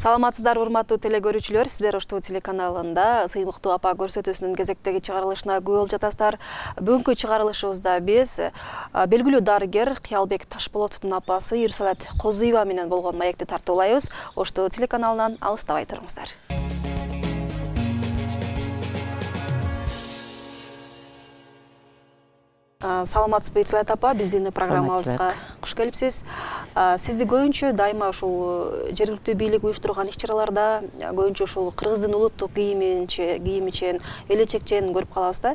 Саламатсыздар, урматтуу телекөрүүчүлөр, сиздер Ош ТВ телеканалында сыймыктуу апа көрсөтүүсүнүн кезектеги чыгарылышына күбө болуп жатасыздар. Бүгүнкү чыгарылышыбызда биз белгилүү дарыгер Кыялбек Ташполотовдун апасы Ирсалат Козуева менен болгон маекти тартуулайбыз. Ош ТВ телеканалынан алыстабай туруңуздар. Саламатсызбы Ирсалат апа, биздин программабызга куш келипсиз. Сизди көбүнчө дайыма ушул жергиликтүү бийлик уюштурган иш-чараларда, көбүнчө ушул кыргыздын улуттук кийимичен, элечекчен көрүп калабыз да.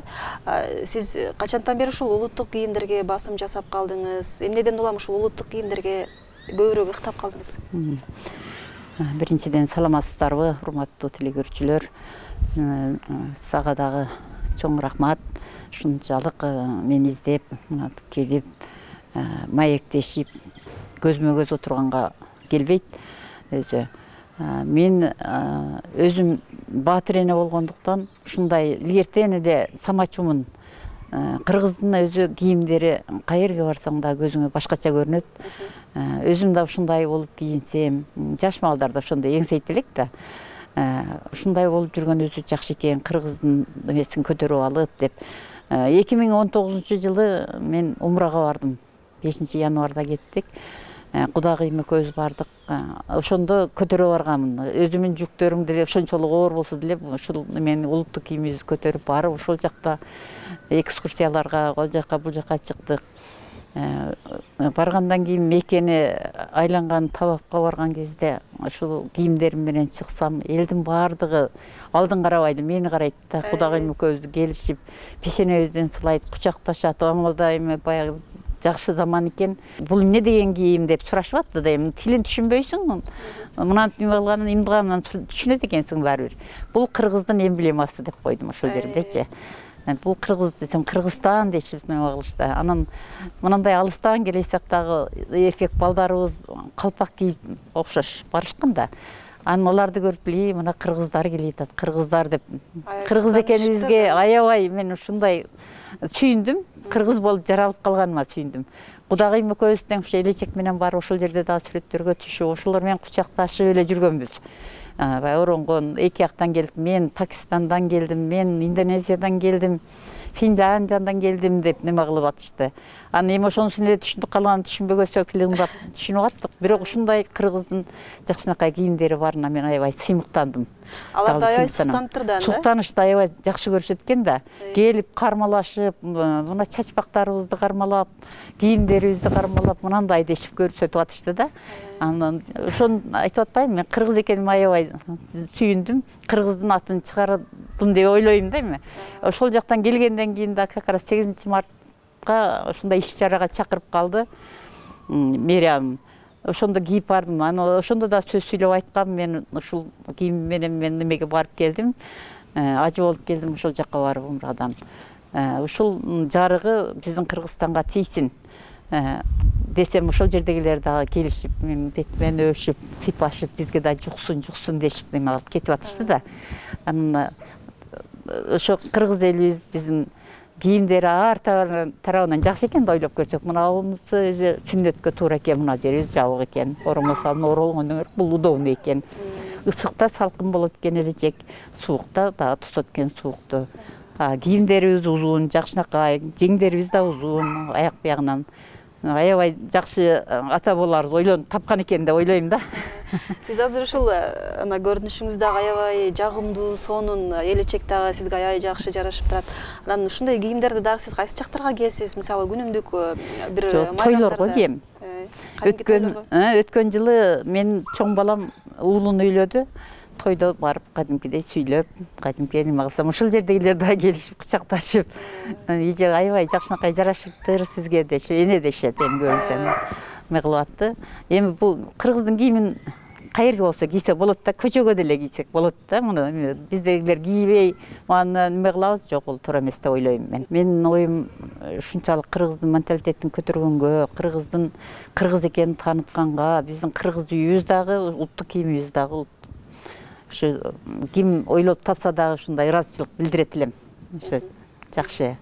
Сиз качантан бери ушул улуттук кийимдерге басым жасап калдыңыз? Эмнеден улам ушул улуттук кийимдерге көбүрөөк ыктап калдыңыз? Биринчиден саламатсыздарбы, урматтуу телекөрүүчүлөр. Сага дагы чоң рахмат. Шунчалык мени издеп, келип, маектешип, көзмө-көз отурганга келбейт. Мен өзүм баатыр эне болгондуктан ушундай илгертен эле самачумун. Кыргыздын өзү кийимдери каерге барсаң да көзүңө башкача көрүнөт. Өзүм да ушундай болуп кийинсем, жаш малдар да ошондой эңсейт элек да. Ушундай болуп жүргөн өзү жакшы экен, кыргыздын эмесин көтөрүп алып деп. 2019 мен умрага бардым. 5 январда кеттик. Кудагыйым экөөбүз бардык. Ошондо көтөрүп барганмын. Өзүмдүн жүктөрүм деле ошончолук оор болсо деле, ушул мен улуттук кийимибизди көтөрүп барып, ошол жакта экскурсияларга, ал жакка бул жакка чыктык. Баргандан кийин Мекени айланган табапка барган кезде ушул кийимдерим менен чыксам, элдин баардыгы алдын карабайды, мени карайт да. Кудагыйым экөөбүз келишип, пешенебизден сылайт, кучакташат. Амалда эми баягы жакшы заман экен. Бул эмне деген кийим деп сурашып атты да, эми тилин түшүнбөйсүң. Мынаны кылганын, имдыганын түшүнөт экенсиң баары бир. Бул кыргыздын эмблемасы деп койдум ошол жердечи. Бул кыргыз десем, Кыргызстан дешип неме кылышты. Анан мынандай алыстан келесек дагы эркек балдарыбыз калпак кийип окшош барышкан да. Анан аларды көрүп билейм, мына кыргыздар келип атат, кыргыздар деп. Кыргыз экенибизге аябай мен ушундай сүйүндүм. Кыргыз болуп жаралып калганыма сүйүндүм. Кудагыйым экөөбүз тең элечек менен барып ошол жерде дагы сүрөттөргө түшүп, ошолор менен кучакташып эле жүргөнбүз. Оронгон эки жактан келип, мен Пакистандан келдим, мен Индонезиядан келдим, Финляндиядан келдим деп неме кылып атышты. Анан эми ошонусун эле түшүндүк, калганын түшүнбөгөсөк ылдап түшүнүп аттык. Бирок ушундай кыргыздын жакшынакай кийимдери барына мен аябай сыймыктандым. Алар да аябай суктанып да. Суктанышты аябай жакшы көрүшөт экен да. Келип кармалашып, мына чачпактарыбызды кармалап, кийимдерибизди кармалап, мынандай дешип көрсөтүп атышты да. Анан ошону айтып атпайбы, мен кыргыз экениме аябай сүйүндүм. Кыргыздын атын чыгардым деп ойлойм да эми. Ошол жактан келгенден кийин да как раз 8 мартка ошондой иш-чарага чакырып калды мэрия. Ошондо кийип бардым. Анан ошондо да сөз сүйлөп айткам, мен ушул кийим менен мен немеге барып келдим. Ажы болуп келдим ошол жакка барып умрадан. Ушул жарыгы биздин Кыргызстанга тийсин десем, ошол жердегилер дагы келишип, мен өшүп, сыйпашып, бизге да жуксун дешип неме кылып кетип атышты да. Анан ошо кыргыз элибиз биздин кийимдери ар тарабынан жакшы экен да ойлоп көрсөк. Мына абымызды сүннөткө туура экен, мына жерибиз жабык экен. Оромо салып оролгондон көрүп бул удобный экен. Ысыкта салкын болот экен элечек, суукта дагы тосот экен суукту. Кийимдерибиз узун, жакшынакай, жеңдерибиз да узун, аяк биягынан. Аябай жакшы ата бабаларыбыз ойлонуп тапкан экен деп ойлойм да. Сиз азыр ушул көрүнүшүңүз дагы аябай жагымдуу, сонун, элечек дагы сизге аябай жакшы жарашып турат. Анан ушундай кийимдерди дагы сиз кайсы жактарга кийесиз? Мисалы күнүмдүк бир тойлорго кийем. Өткөн жылы мен чоң балам уулун үйлөдү. Тойдо барып кадимкидей сүйлөп, кадимки неме кылсам, ошол жердегилер да келишип, кучакташып, ije аябай жакшынакай жарашыптыр сизге дешип, эне дешет эми көбүнчө эме кылып атты. Эми бул кыргыздын кийимин каерге болсо кийсек болот да, көчөгө деле кийсек болот да. Муну биздегилер кийбей, маны неме кылабыз, жок, бул туура эмес деп ойлойм мен. Менин оюм ушунчалык кыргыздын менталитетин көтөргөнгө, кыргыздын кыргыз экенин таанытканга, биздин кыргыз үйүбүз дагы, улуттук кийимибиз дагы ким ойлоп тапса дагы ушундай ыраазычылык билдирет элем. Ошо жакшы.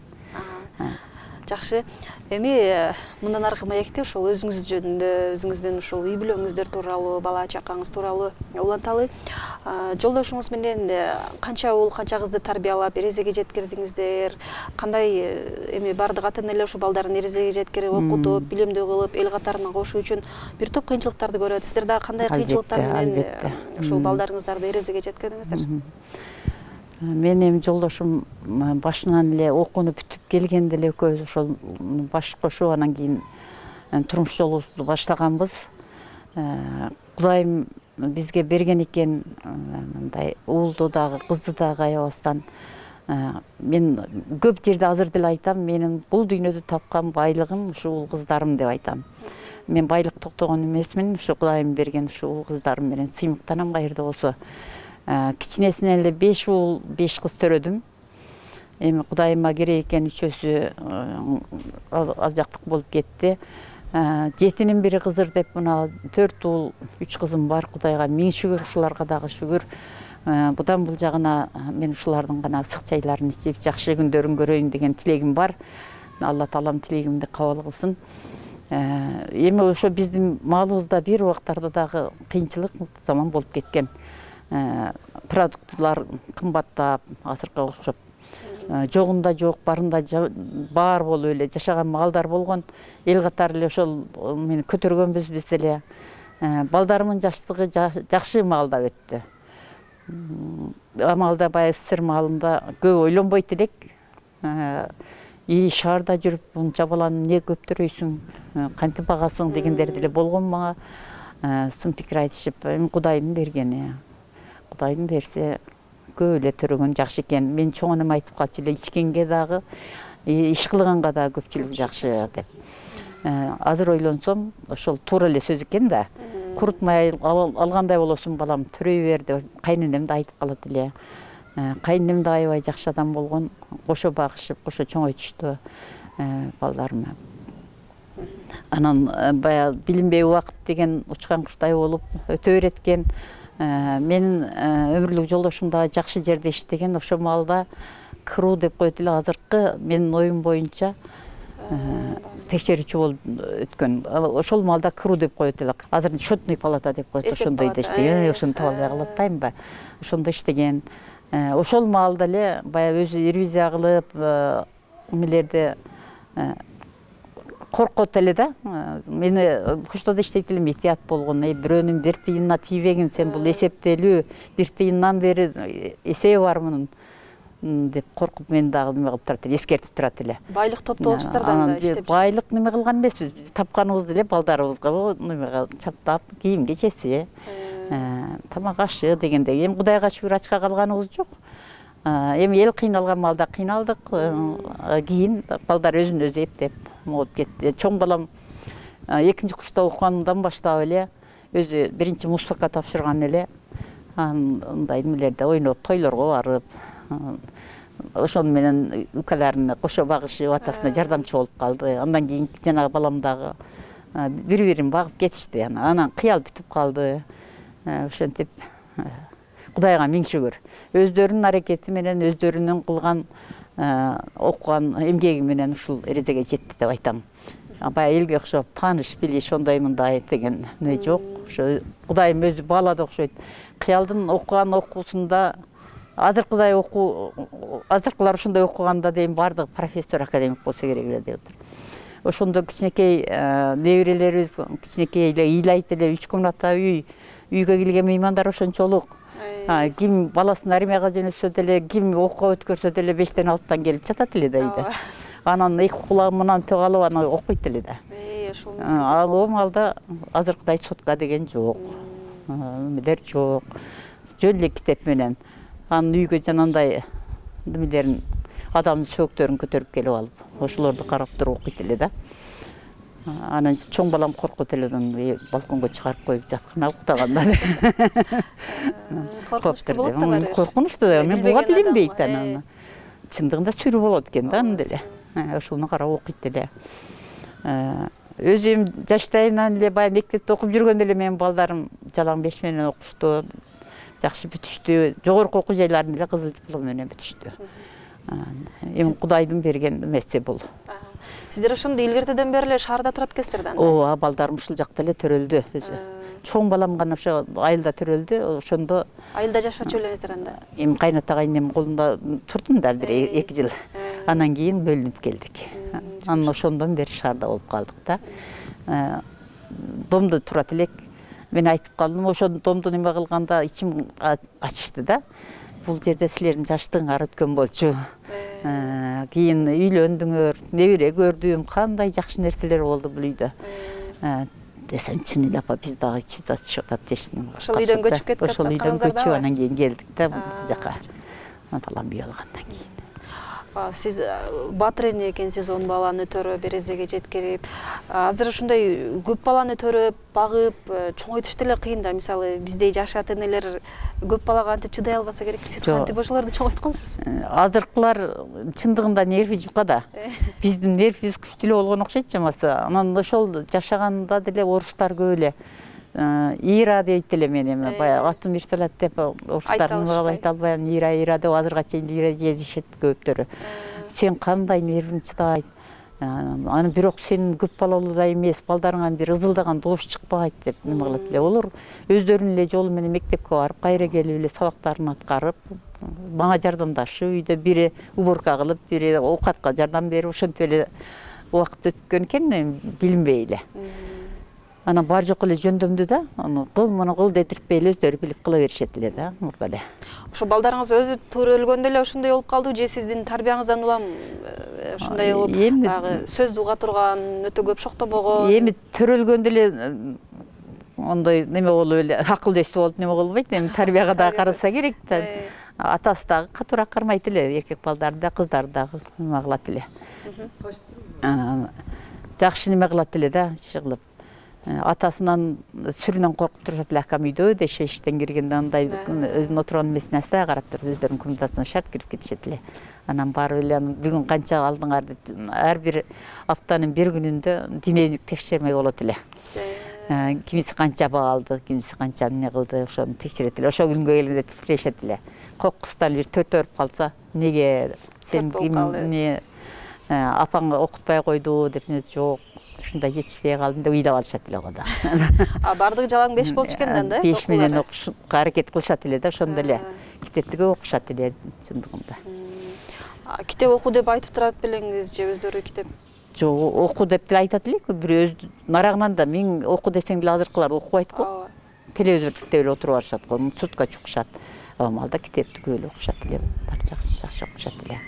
Жакшы. Эми мындан аркы маекте ошол өзүңүз жөнүндө, өзүңүздүн ушул үй бүлөңүздөр тууралуу, бала чакаңыз тууралуу уланталы. Жолдошуңуз менен канча уул, канча кызды тарбиялап, эрезеге жеткирдиңиздер? Кандай эми бардык ата-энелер ушу балдарын эрезеге жеткирип, окутуп, билимдүү кылып, эл катарына кошуу үчүн бир топ кыйынчылыктарды көрөт. Сиздер дагы кандай кыйынчылыктар менен ушул балдарыңыздарды эрезеге жеткирдиңиздер? Мен эми жолдошум башынан эле окууну бүтүп келгенде эле экөөбүз ошол баш кошуп анан кийин турмуш жолубузду баштаганбыз. Кудайым бизге берген экен мындай уулду дагы кызды дагы аябастан. Мен көп жерде азыр деле айтам, менин бул дүйнөдө тапкан байлыгым ушу уул кыздарым деп айтам. Мен байлык токтогон эмесмин, ушу Кудайым берген ушу уул кыздарым менен сыймыктанам кайерде болсо. Кичинесинен эле 5 уул, 5 кыз төрөдүм. Эми Кудайыма керек экен үчөөсү ал жактык болуп кетти. Жетинин бири кызыр деп мына 4 уул, 3 кызым бар. Кудайга миң шүгүр, ушуларга дагы шүгүр. Будан бул жагына мен ушулардын гана ысык чайларын ичип, жакшы күндөрүн көрөйүн деген тилегим бар. Алла таалам тилегимди кабыл кылсын. Эми ошо биздин маалыбызда бир убактарда дагы кыйынчылык заман болуп кеткен. Продуктлар кымбаттап, азыркыга окшоп, жогунда жок, барында бар болуп эле жашаган маалдар болгон. Эл катары эле ошол мени көтөргөнбүз биз эле. Балдарымдын жаштыгы жакшы маалда өттү. Амалда баягы СССР маалында көп ойлонбойт элек. Шаарда жүрүп, унча баланы эмне көптөрөйсүң, кантип багасың дегендер деле болгон мага. Сын пикир айтышып, эми Кудайдын бергени. Кудайдын берсе көп эле төрөгөн жакшы экен. Мен чоңунум айтып калчу эле, ичкенге дагы, иш кылганга дагы көпчүлүк жакшы деп. Азыр ойлонсом, ошол туура эле сөз экен да. Курутмай алгандай болосуң балам, төрөй бер деп кайненем да айтып калат эле. Кайненем да аябай жакшы адам болгон, кошо багышып, кошо чоңойтушту балдарыма. Анан баягы билинбей убакыт деген учкан куштай болуп өтө берет экен. Менин өмүрлүк жолдошум да жакшы жерде иштеген, ошол маалда КРУ деп коет эле, азыркы менин оюм боюнча текшерүүчү болуп өткөн. Ошол маалда КРУ деп коет эле. Азыр счетный палата деп коет, ошондой иштеген. Ошону таба албай калаттайм Ошондо иштеген. Ошол маалда эле баягы өзү ревизия кылып, эмелерди коркот эле да. Мени куштада иштейт элем, этият болгон. Бирөөнүн бир тыйынына тийбегин, сен бул эсептелүү, бир тыйындан бери эсеби бар мунун деп коркуп мен дагы неме кылып турат эле, эскертип турат эле. Байлык топтоопсуздар да иштеп. Байлык неме кылган эмеспиз. Биз тапканыбызды эле балдарыбызга неме чаптап, кийим кечеси, тамак ашы дегендей. Эми Кудайга шүгүр ачка калганыбыз жок. Эми эл кыйналган маалда кыйналдык. Кийин балдар өзүн өзү эптеп болуп кетти. Чоң балам 2-нчи курста окугандан баштап эле өзү биринчи муздакка тапшырган эле. Андай эмелерде ойноп, тойлорго барып, ошону менен укаларын кошо багышып, атасына жардамчы болуп калды. Андан кийин жанагы балам дагы бири-бирин багып кетишти. Анан кыял бүтүп калды. Ошентип Кудайга миң шүгүр. Өздөрүнүн аракети менен, өздөрүнүн кылган, окуган эмгеги менен ушул эрезеге жетти деп айтам. Баягы элге окшоп, тааныш, билиш, ондай мындай деген не жок. Ошо Кудайым өзү баалады окшойт. Кыялдын окуган окуусунда азыркыдай азыркылар ошондой окуганда дейм бардыгы профессор, академик болсо керек эле деп отур. Ошондо кичинекей неберелерибиз кичинекей эле ыйлайт эле, 3 комната үй, үйгө келген меймандар ошончолук. Ким баласын армияга жөнөтсө деле, ким окууга өткөрсө деле 5-тен 6-тан келип жатат эле да үйдө. Анан эки кулагынан тыгып алып аны окуйт эле да. Ал маалда азыркыдай сотка деген жок. Эмелер жок. Жөн эле китеп менен. Анын үйгө жанагындай эмелерин, адамдын сөөктөрүн көтөрүп келип алып, ошолорду карап туруп окуйт эле да. Анан чоң балам коркут эле, балконго чыгарып коюп жаткан уктаганда. Коркунучтуу болот да баары. Коркунучтуу да, мен буга билинбейт анан. Чындыгында сүрүү болот экен да аны деле. Ошону карап окуйт эле. Өзүм жаштайынан эле баягы мектепте окуп жүргөндө эле менин балдарым жалаң 5 менен окушту. Жакшы бүтүштү. Жогорку окуу жайларын эле кызыл диплом менен бүтүштү. Эми Кудайдын берген эмеси бул. Сиздер ошондо илгертеден бери эле шаарда турат экенсиздер да? Ооба, балдарым ушул жакта эле төрөлдү өзү. Чоң балам гана ошо айылда төрөлдү, ошондо Айылда жашачу элеңиздер анда? Эми кайната кайнем колунда турдум да бир 2 жыл. Анан кийин бөлүнүп келдик. Анан ошондон бери шаарда болуп калдык да. Домдо турат элек. Мен айтып калдым, ошо домду неме кылганда ичим ачышты да. Бул жерде силердин жаштыгыңар өткөн болчу. Кийин үйлөндүңөр, небере көрдүм, кандай жакшы нерселер болду бул үйдө. Десем, чын эле апа, биз дагы ичибиз ачышып атат дешим. Ошол үйдөн көчүп кетип Ошол үйдөн көчүп анан кийин келдик да бул жака. Балам үй алгандан кийин. Сиз батыр эне экенсиз, 10 баланы төрөп, березеге жеткирип. Азыр ушундай көп баланы төрөп, багып, чоңойтуш деле кыйын да. Мисалы, биздей жашат энелер көп балага антип чыдай албаса керек. Сиз кантип ошолорду чоңойтконсуз? Азыркылар чындыгында нерви жука да. Биздин нервибиз күчтүү эле болгон окшойт чамасы. Анан ошол жашаганда деле орустар көп эле. Ира дейт эле мен эми баягы атын Мирсалат деп орустар айта албайм, ира деп азырга чейин ира жезишет көптөрү. Сен кандай нервиң чыдайт? Анан бирок сен көп балалуу да эмес, балдарыңан бир ызылдаган добуш чыкпайт деп неме кылат эле. Олар өздөрүнүн эле жолу менен мектепке барып, кайра келип эле сабактарын аткарып, мага жардамдашып, үйдө бири уборка кылып, бири оокатка жардам берип, ошентип эле убакыт өткөн экен, билинбей эле. Анан бар жок эле жөндөмдү да, аны кыл, муну кыл детиртпей эле өздөрү билип кыла беришет эле да, мурда эле. Ошо балдарыңыз өзү төрөлгөндө эле ошондой болуп калдыбы, же сиздин тарбияңыздан улам ушундай болуп, баягы сөздү уга турган, өтө көп шоктобогон? Эми төрөлгөндө эле ондой неме болуп эле, акыл эстүү болуп неме болбойт, эми тарбияга да караса керек да. Атасы дагы катуураак кармайт эле, эркек балдарды да, кыздарды дагы неме кылат эле. Анан жакшы неме кылат эле да, иши кылып. Атасынан сүрүнөн коркуп турушат эле, акам үйдө деши иштен киргенде андай өзүнүн отурган эмесине аса карап туруп өздөрүнүн комнатасына шарт кирип кетишет эле. Анан барып эле бүгүн канча алдыңар деп ар бир аптанын бир күнүндө диненик текшерме болот эле. Кимиси канча баа алды, кимиси канча эмне кылды, ошону текшерет эле. Ошол күнгө келгенде титирешет эле. Кокустан бир төтөрүп калса, неге сен эмне апаң окутпай койду деп, жок, ушундай жетишпей калдым деп ыйлап алышат эле го да. Бардыгы жалаң 5 болчу экен да? 5 менен окушка аракет кылышат эле да, ошондо эле. Китепти көп окушат эле чындыгында. Китеп оку деп айтып турат белеңиз же өздөрү китеп? Жок, оку деп деле айтат элек, бир өз нарагынан да мен оку десең деле азыркылар окубайт го. Телевизор тиктеп эле отуруп алышат го, сутка чукушат. Малда китепти көп эле окушат эле, жакшы окушат эле.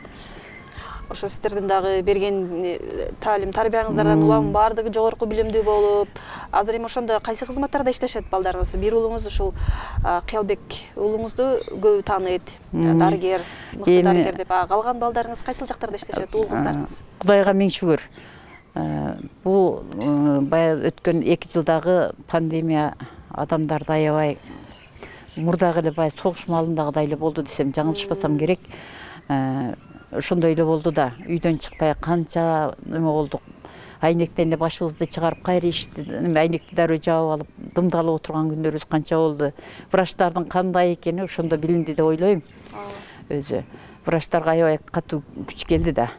Ошо сиздердин дагы берген таалим тарбияңыздардан улам бардыгы жогорку билимдүү болуп, азыр эми ошондо кайсы кызматтарда иштешет балдарыңыз? Бир уулуңуз ушул Кыялбек уулуңузду көп тааныйт, дарыгер, мыкты дарыгер деп. Калган балдарыңыз кайсыл жактарда иштешет, уул кыздарыңыз? Кудайга миң шүгүр. Бул баягы өткөн 2 жылдагы пандемия адамдарды аябай мурдагы эле баягы согуш маалындагыдай эле болду десем жаңылышпасам керек. Ошондой эле болду да, үйдөн чыкпай канча неме болдук. Айнектен эле башыбызды чыгарып, кайра ишти, айнекти дароо жаап алып, дымдалып отурган күндөрүбүз канча болду. Врачтардын кандай экени ошондо билинди деп ойлойм. Өзү врачтарга аябай катуу күч келди да.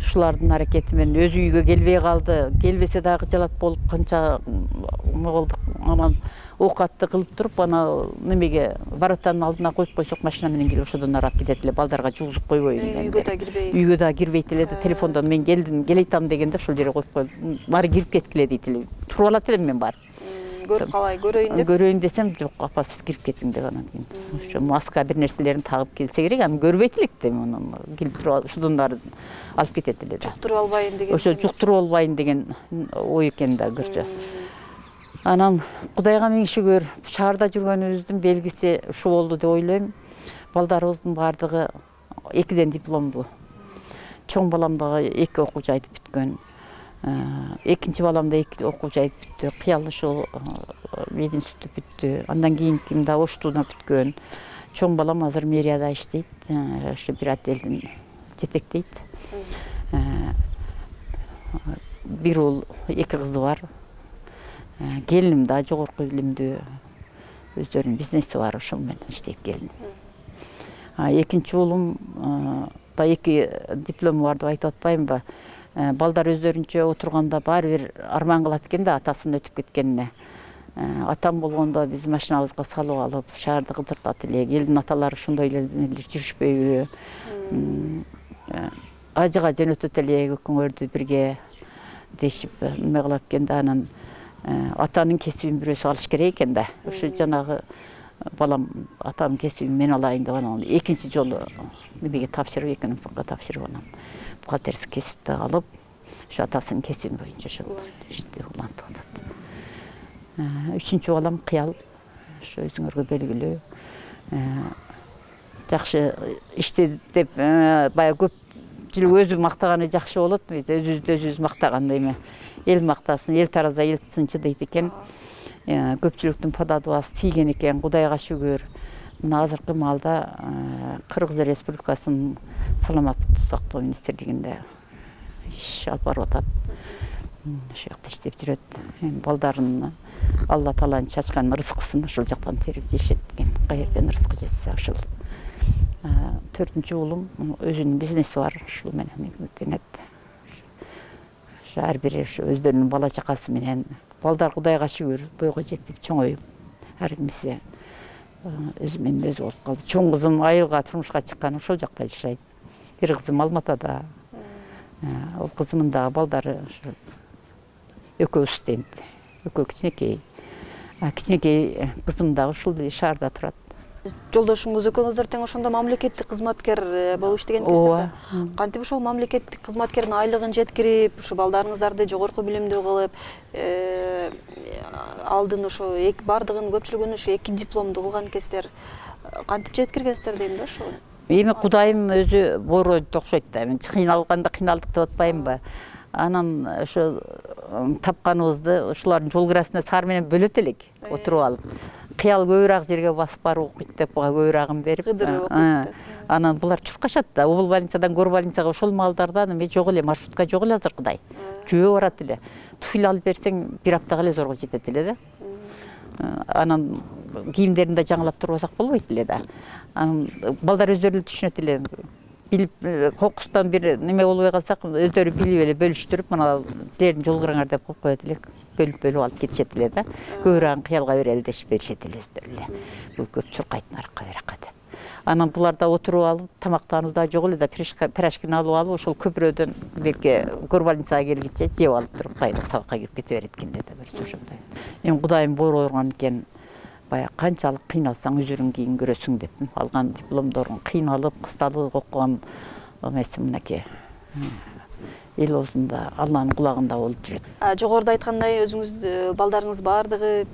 Ушулардын аракети менен өзү үйгө келбей калды. Келбесе дагы жалат болуп канча неме болдук. Анан оокатты кылып туруп, ана немеге воротанын алдына коюп койсок, машина менен келип ошодон арап кетет эле, балдарга жугузуп койбой. Үйгө да кирбей. Үйгө да кирбейт эле, телефондон мен келдим, келейтам дегенде ошол жерге коюп коюп, баары кирип кеткиле дейт эле. Туруп алат элем мен барып. Көрүп калай, көрөйүн деп. Көрөйүн десем, жок, апа сиз кирип кетиң деп анан кийин. Ошо маска бир нерселерин тагып келсе керек, аны көрбөйт элек да, анан келип туруп ошодон баары алып кетет эле да. Жуктуруп албайын деген. Ошо жуктуруп албайын деген ой экен да көрсө. Анан Кудайга миң шүгүр, шаарда жүргөнүбүздүн белгиси ушу болду деп ойлойм. Балдарыбыздын бардыгы 2ден дипломдуу. Чоң балам дагы 2 окуу жайды бүткөн. Экинчи балам да 2 окуу жайды бүттү. Кыял ушул мединституту бүттү. Андан кийинки да Оштуна бүткөн. Чоң балам азыр мэрияда иштейт. Ошо бир отделдин жетектейт. Бир уул, 2 кызы бар. Келиним да жогорку билимдүү, өздөрүнүн бизнеси бар, ошол менен иштейт келиним. Экинчи уулум да 2 диплому бар деп айтып атпаймынбы? балдар өздөрүнчө отурганда баары бир арман кылат экен да атасын өтүп кеткенине. Атам болгондо биз машинабызга салып алып, шаарды кыдыртат элек. Элдин аталары ошондой эле жүрүшпөйбү? Ажыга жөнөтөт элек өкүңөрдү бирге дешип эме кылат экен да, анан атанын кесибин бирөөсү алыш керек экен да. Ошо жанагы балам атамын кесибин мен алайын деп анан экинчи жолу немеге тапшырып, экинчи сыныпка тапшырып анан бухгалтерский кесипти алып, ошо атасынын кесиби боюнча ошо ишти улантып атат. Үчүнчү балам Кыял, ошо өзүңөргө белгилүү. Жакшы иштеди деп баягы көп жыл өзү мактаганы жакшы болот. Биз өзүбүз мактаганда эме эл мактасын, эл тараза эл сынчы дейт экен. Көпчүлүктүн подадыбасы тийген экен, Кудайга шүгүр. Мына азыркы маалда Кыргыз Республикасынын саламаттык сактоо министрлигинде иш алып барып атат. Ошол жакта иштеп жүрөт. Балдарын Алла Тааланын чачкан рызкысын ошол жактан терип жешет экен. Каерден рызкы жетсе ошол. Төртүнчү уулум өзүнүн бизнеси бар, ушул менен эмгектенет. Ар бири өздөрүнүн бала чакасы менен балдар Кудайга шүгүр бойго жетип чоңоюп, ар кимиси өзү менен өзү болуп калды. Чоң кызым айылга турмушка чыккан, ошол жакта жашайт. Бир кызым Алматада. Ол кызымын дагы балдары экөө студент, экөө кичинекей. Кичинекей кызым дагы ушул шаарда турат. Жолдошуңуз экөөңүздөр тең ошондо мамлекеттик кызматкер болуп иштеген экенсиздер. Кантип ошол мамлекеттик кызматкердин айлыгын жеткирип, ушу балдарыңыздарды жогорку билимдүү кылып, алдын ошо бардыгын көпчүлүгүн ушу 2 дипломду кылган экенсиздер. Кантип жеткиргенсиздер дейм да ошо. Эми Кудайым өзү боройт окшойт да. Мен кыйналганда кыйналдык деп атпаймынбы? Анан ошо тапканыбызды ушулардын жол кирасына саар менен бөлөт элек, отуруп алып. Кыял көбүрөөк жерге басып барып окуйт деп буга көбүрөөгүн берип. Анан булар чуркашат да. Обул больницадан гор больницага ошол маалдарда эме жок эле, маршрутка жок эле азыркыдай. Жөө барат эле. Туфль алып берсең бир аптага эле зорго жетет эле да. Анан кийимдерин да жаңылап турбасак болбойт эле да. Анан балдар өздөрү түшүнөт эле. Билип, кокустан бир неме болбой калсак, өздөрү билип эле бөлүштүрүп, мына силердин жол кырыңар деп коюп коет элек. Бөлүп алып кетишет эле да. Көбүрөөк Кыялга берели дешип беришет эле өздөрү эле. Бул көп чуркайт нарыкка беракка деп. Анан булар да отуруп алып, тамактануу да жок эле да, пирожкин алып алып, ошол көпүрөдөн берке гор больницага келгиче жеп алып туруп, кайра табакка кирип кете берет экен да, бир ошондой. Эми Кудайым боор ойгон экен. Бая канчалык кыйналсаң өзүрүң кийин көрөсүң деп. Алган дипломдорун кыйналып, кысталып окуган эмеси мынакей. Эл оозунда, Алланын кулагында болуп жүрөт. Жогоруда айткандай, өзүңүз балдарыңыз бардыгы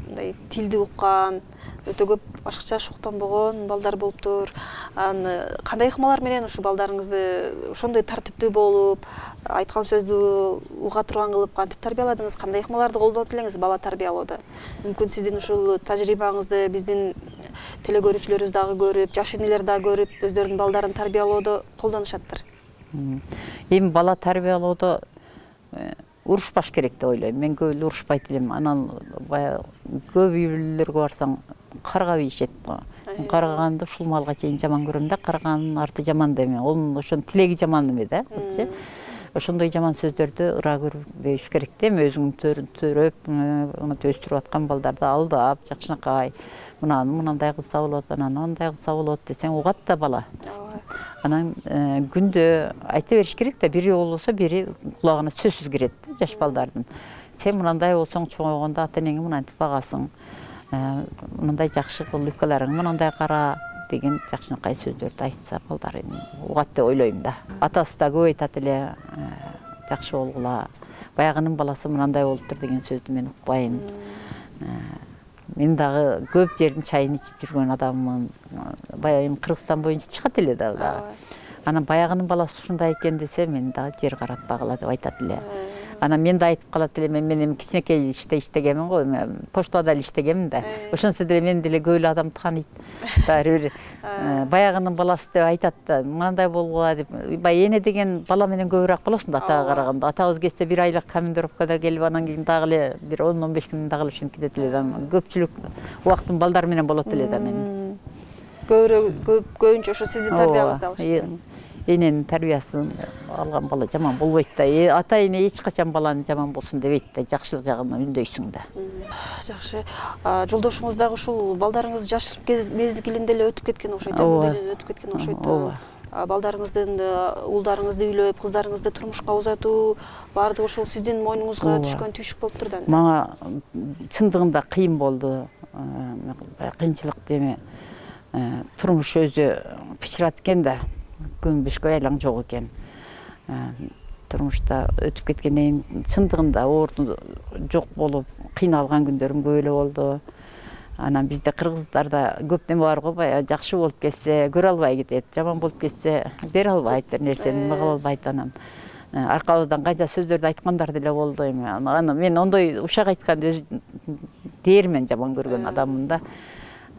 мындай тилди уккан, өтө көп башкача шуктанбогон балдар болуптур. Кандай ыкмалар менен ушу балдарыңызды ошондой тартиптүү болуп, айткан сөздү уга турган кылып кантип тарбияладыңыз? Кандай ыкмаларды колдонот элеңиз бала тарбиялоодо? Мүмкүн сиздин ушул тажрыйбаңызды биздин телекөрүүчүлөрүбүз дагы көрүп, жаш энелер дагы көрүп, өздөрүнүн балдарын тарбиялоодо колдонушаттыр. Эми бала тарбиялоодо урушпаш керек деп ойлойм. Мен көп эле урушпайт элем. Анан бая көп үй бүлөлөргө барсаң каргап ийишет. Караганды ушул маалга чейин жаман көрөм да, караганын арты жаман деме. Онун ошонун тилеги жаман эме да, болчу. Ошондой жаман сөздөрдү ыра көрбөйүш керек да. Эми өзүңдү төрөп, өстүрүп аткан балдарды алдап, жакшынакай, мынандай кылса болот, анан андай кылса болот десең угат да бала. Анан күндө айта бериш керек да, бири болсо бири кулагына сөзсүз кирет да, жаш балдардын. Сен мынандай болсоң чоңойгондо ата энеңи мынантип багасың. Мындай жакшы кыл, укаларың мынандай кара деген жакшынакай сөздөрдү айтса балдар угат деп ойлойм да. Атасы да көп айтат эле, жакшы болгула. Баягынын баласы мынандай болуптур деген сөздү мен укпайм. Мен дагы көп жердин чайын ичип жүргөн адаммын. Баягы эми Кыргызстан боюнча чыгат эле да. Анан баягынын баласы ушундай экен десе, мен дагы жер каратпагыла деп айтат эле. Анан мен да айтып калат элем, мен эми кичинекей иштегенмин го, поштада эле иштегенмин да. Ошонсо деле мен деле көп эле адам тааныйт. Баары бир баягынын баласы деп айтат да, мындай болгула деп. Бай эне деген бала менен көбүрөөк болосуң да атага караганда. Атабыз кетсе бир айлык командировкада келип, анан кийин дагы эле бир 10-15 күн дагы эле ушинтип кетет эле да. Көпчүлүк убактын балдар менен болот эле да мен. Көбүнчө ошо сиздин тарбияңызды алышты. эненин тарбиясын алган бала жаман болбойт да. Ата эне эч качан баланы жаман болсун дебейт да, жакшылык жагына үндөйсүң да. Жакшы. Жолдошуңуз дагы ушул балдарыңыз жаш мезгилинде эле өтүп кеткен окшойт, өтүп кеткен окшойт. Балдарыңыздын, уулдарыңызды үйлөп, кыздарыңызды турмушка узатуу баардыгы ушул сиздин мойнуңузга түшкөн түйшүк болуптур да. Мага чындыгында кыйын болду. Кыйынчылык деме. Турмуш өзү пичират экен да, көнбөшкө айлаң жок экен. Турмушта өтүп кеткенден кийин чындыгында оорду жок болуп, кыйналган күндөрүм көп эле болду. Анан бизде кыргыздарда көп неме бар го, баягы жакшы болуп кетсе көрө албай кетет, жаман болуп кетсе бере албайт бир нерсени, кыла албайт. Анан аркабыздан канча сөздөрдү айткандар деле болду эми. Анан мен ондой ушак айтканды дээрмен жаман көргөн адаммын да.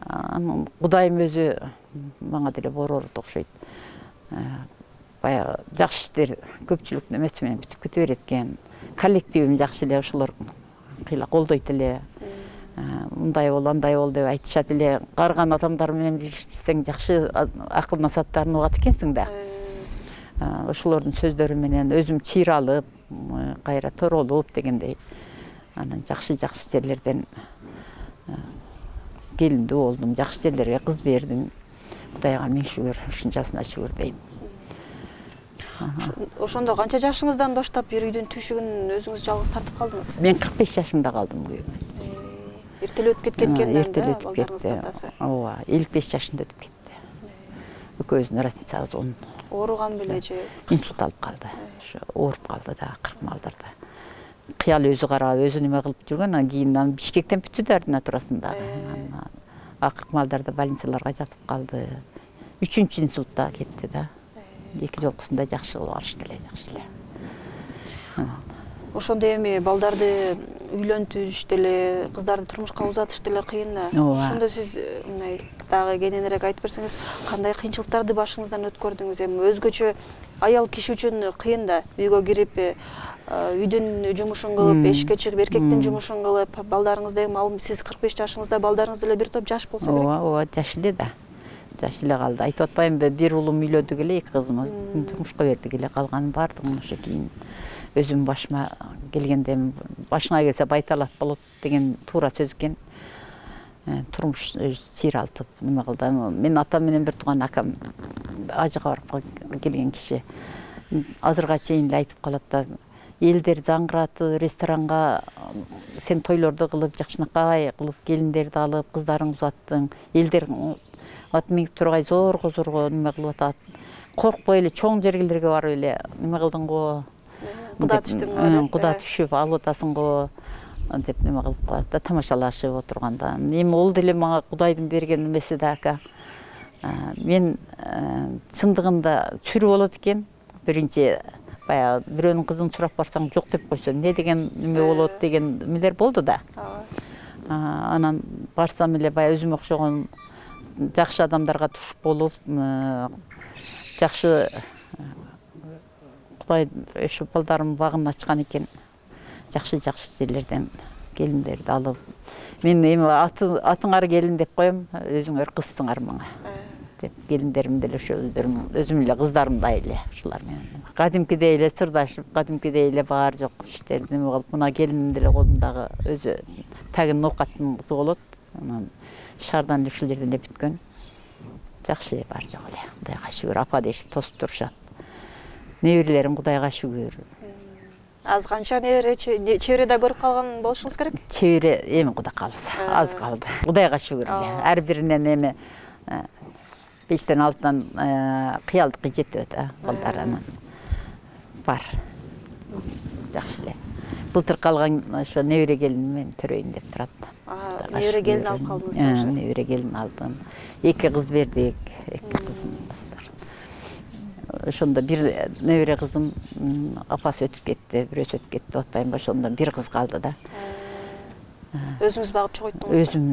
Анан Кудайым өзү мага деле борорду окшойт. Баягы жакшы иштер көпчүлүк немеси менен бүтүп кете берет экен. Коллективим жакшы эле, ошолор кыйла колдойт эле. Мындай бол, андай бол деп айтышат эле. Карган адамдар менен иштесең жакшы акыл насаттарын угат экенсиң да. Ошолордун сөздөрү менен өзүм чыйралып, кайра торолуп дегендей. Анан жакшы жерлерден келиндүү болдум, жакшы жерлерге кыз бердим. Кудайга миң шүгүр, ушунчасына шүгүр дейм. Ошондо канча жашыңыздан баштап бир үйдүн түйшүгүн өзүңүз жалгыз тартып калдыңыз? Мен 45 жашымда калдым күйөөмөн. Эртелеп өтүп кеткен экен да, эртелеп өтүп кетти. Ооба, 55 жашында өтүп кетти. Экөөбүздүн разницабыз 10. Ооруган беле же? Инсульт алып калды. Ошо ооруп калды да, 40 малдарда. Кыял өзү карап, өзү неме кылып жүргөн, анан кийин Бишкектен бүттү да ординатурасында. Акыркы малдарда больницаларга жатып калды. 3-чү инсультта кетти да. 2 жолкусунда жакшы кылып алышты эле, жакшы эле. Ошондо эми балдарды үйлөнтүш деле, кыздарды турмушка узатыш деле кыйын да. Ошондо сиз мындай дагы кененирээк айтып берсеңиз, кандай кыйынчылыктарды башыңыздан өткөрдүңүз? Эми өзгөчө аял киши үчүн кыйын да, үйгө кирип, үйдүн жумушун кылып, эшикке чыгып, эркектин жумушун кылып, балдарыңызды эми сиз 45 жашыңызда, балдарыңыз деле бир топ жаш болсо керек. Ооба, жаш эле да. Жаш эле калды. Айтып атпаймынбы, бир уулум үйлөдүк эле, 2 кызым турмушка бердик эле, калганын баардыгын ошо кийин өзүм башыма келгенде, башыңа келсе байталат болот деген туура сөз экен. Турмуш чыйралтып неме кылды. Мен атам менен бир тууган акам ажыга барып келген киши. Азырга чейин эле айтып калат да, элдер заңгыратып, ресторанга сен тойлорду кылып, жакшынакай кылып, келиндерди алып, кыздарыңды узаттың. Элдер атмиң тургай зорго неме кылып атат. Коркпой эле чоң жергилерге барып эле неме кылдың го? Куда түштүң го? Куда түшүп алып атасың го деп неме кылып калат да, тамашалашып отурганда. Эми ол деле мага Кудайдын берген немеси да ака. Мен чындыгында сүрү болот экен. Биринчи баягы бирөөнүн кызын сурап барсаң жок деп койсо, эмне деген неме болот деген эмелер болду да. Анан барсам эле баягы өзүмө окшогон жакшы адамдарга туш болуп, жакшы Кудай ошо балдарым багын ачкан экен. Жакшы жерлерден келиндерди алып. Мен эми атыңар келин деп коем, өзүңөр кызсыңар мага. Деп келиндерим деле ошо өзүм эле кыздарымдай эле ушулар менен. Кадимкидей эле сырдашып, кадимкидей эле баар жок иштерди неме кылып, мына келиним деле колундагы өзү тагын ноокаттын кызы болот. Анан шаардан эле ушул жерден эле бүткөн. Жакшы бар жок эле. Кудайга шүгүр, апа дешип тосуп турушат. Неберелерим Кудайга шүгүр. Аз канча чебереде көрүп калган болушуңуз керек? Чебере эми Кудай калса, аз калды. Кудайга шүгүр эле. Ар биринен эми 5-тен 6-тан кыялдыкка жетет, балдар анан бар. Жакшы эле. Былтыр калган ошо небере келиним мен төрөйүн деп турат. Небере келин алып калдыңыз да ошо? Небере келин алдым. 2 кыз бердик, 2 кызымыздар. Ошондо бир небере кызым апасы өтүп кетти, бирөөсү өтүп кетти деп атпаймынбы, ошондо бир кыз калды да. Өзүңүз багып чоңойттуңузбу? Өзүм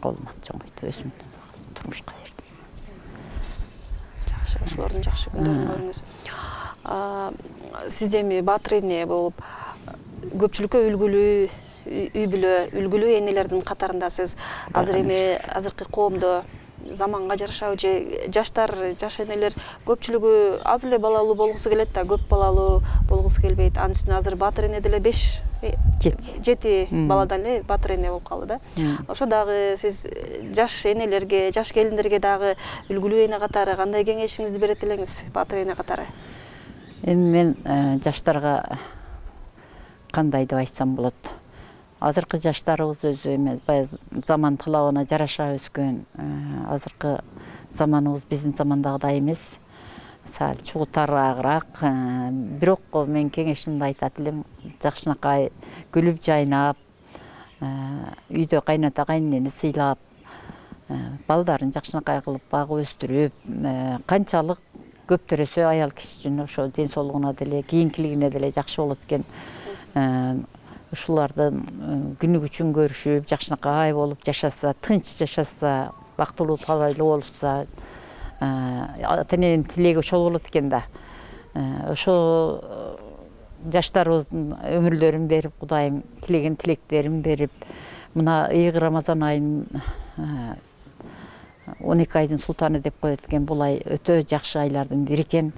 колума чоңойтуп, өзүм турмушка бердим. Жакшы, ошолордун жакшы күндөрүн көрүңүз. Сиз эми баатыр эне болуп, көпчүлүккө үлгүлүү, үй бүлө, үлгүлүү энелердин катарындасыз. Азыр эми азыркы коомдо заманга жараша же жаштар, жаш энелер көпчүлүгү аз эле балалуу болгусу келет да, көп балалуу болгусу келбейт. Анын үстүнө азыр батыр эне деле 7 баладан эле батыр эне болуп калды да. Ошо дагы сиз жаш энелерге, жаш келиндерге дагы үлгүлүү эне катары кандай кеңешиңизди берет элеңиз, батыр эне катары? Эми мен жаштарга кандай деп айтсам болот. Азыркы жаштарыбыз өзү эмес, баягы заман талабына жараша өскөн. Азыркы заманыбыз биздин замандагыдай эмес. Сал чугутараагыраак. Бирок мен кеңешимди айтат элем, жакшынакай күлүп жайнап, үйдө кайната кайненени сыйлап, балдарын жакшынакай кылып багып өстүрүп, канчалык көптөрөсө аял киши үчүн ошо ден соолугуна деле, кийинкилигине деле жакшы болот экен. Ушулардын күнү күчүн көрүшүп, жакшынакай болуп жашаса, тынч жашаса, бактылуу талайлуу болушса, ата эненин тилеги ошол болот экен да. Ошо жаштарыбыздын өмүрлөрүн берип, Кудайым тилеген тилектерин берип, мына ыйык Рамазан айынын 12 айдын султаны деп коет экен. Бул ай өтө жакшы айлардын бири экен.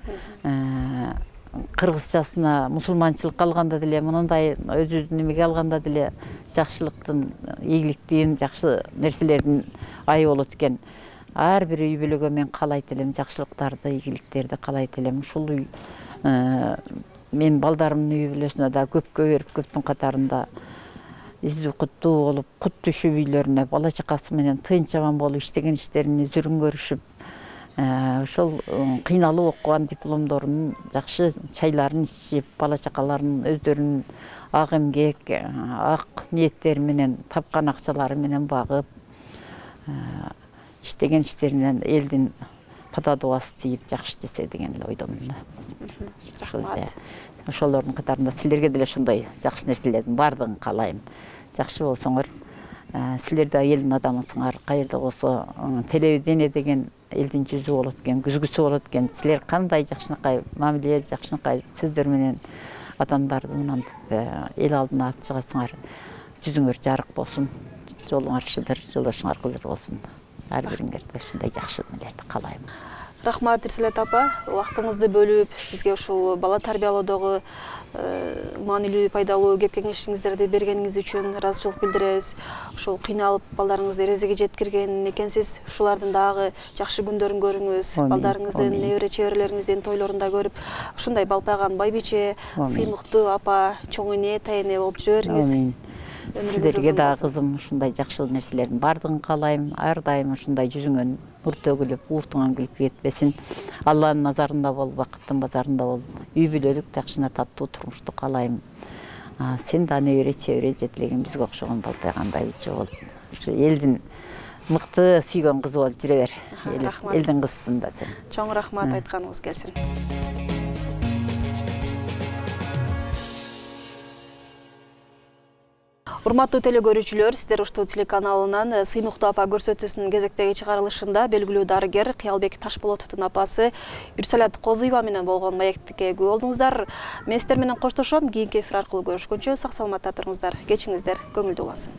Кыргызчасына мусулманчылыкка алганда деле, мындай өзүбүздүн эмеге алганда деле жакшылыктын, ийгиликтин, жакшы нерселердин айы болот экен. Ар бир үй бүлөгө мен каалайт элем, жакшылыктарды, ийгиликтерди каалайт элем. Ушул үй мен балдарымдын үй бүлөсүнө да көпкө берип, көптүн катарында издүү куттуу болуп, кут түшүп үйлөрүнө бала чакасы менен тынч аман болуп, иштеген иштерин үзүрүн көрүшүп, ошол кыйналып окуган дипломдорун жакшы чайларын ичип, бала чакаларын өздөрүнүн ак эмгек, ак ниеттери менен тапкан акчалары менен багып, иштеген иштеринен элдин када дуасы тийип жакшы жесе деген эле ойдомун. Рахмат. Ошолордун катарында силерге деле ошондой жакшы нерселердин баардыгын каалайм. Жакшы болсоңор, силер да элдин адамысыңар. Каерде болсо телевидение деген элдин жүзү болот экен, күзгүсү болот экен. Силер кандай жакшынакай мамиле, жакшынакай сөздөр менен адамдарды мынантип эл алдына алып чыгасыңар. Жүзүңөр жарык болсун, жолуңар шыдыр, жолдошуңар кылдыр болсун. Ар бириңерде ушундай жакшы нелерди каалайм. Рахмат, Ирселет апа, убактыңызды бөлүп, бизге ушул бала тарбиялоодогу маанилүү, пайдалуу кеп кеңешиңиздерди бергениңиз үчүн ыраазычылык билдиребиз. Ушул кыйналып балдарыңызды эрезеге жеткирген экенсиз, ушулардын дагы жакшы күндөрүн көрүңүз. Балдарыңыздын, небере чеберелериңиздин тойлорунда көрүп, ушундай балпайган байбиче, сыймыктуу апа, чоң эне, тайэне болуп жүрө бериңиз. Силерге да кызым ушундай жакшы нерселердин баардыгын каалайм. Ар дайым ушундай жүзүңөн нур төгүлүп, ууртуңан күлүп кетпесин. Алланын назарында бол, бакыттын базарында бол. Үй бүлөлүк жакшына таттуу турмушту каалайм. Сен да небере чебере жетилеген бизге окшогон балпайган байбиче болуп, элдин мыкты сүйгөн кызы болуп жүрө бер. Элдин кызысың да сен. Чоң рахмат, айтканыңыз келсин. Урматтуу теле көрүүчүлөр, сиздер уштуу телеканалынан Сыймыктуу апа көрсөтүүсүнүн кезектеги чыгарылышында белгилүү дарыгер Кыялбек Ташболотовдун апасы Үрсалат Козуева менен болгон маектикке күбө болдуңуздар. Мен сиздер менен коштошом. Кийинки эфир аркылуу көрүшкөнчө сак саламатта туруңуздар. Кечиңиздер көңүлдүү улансын.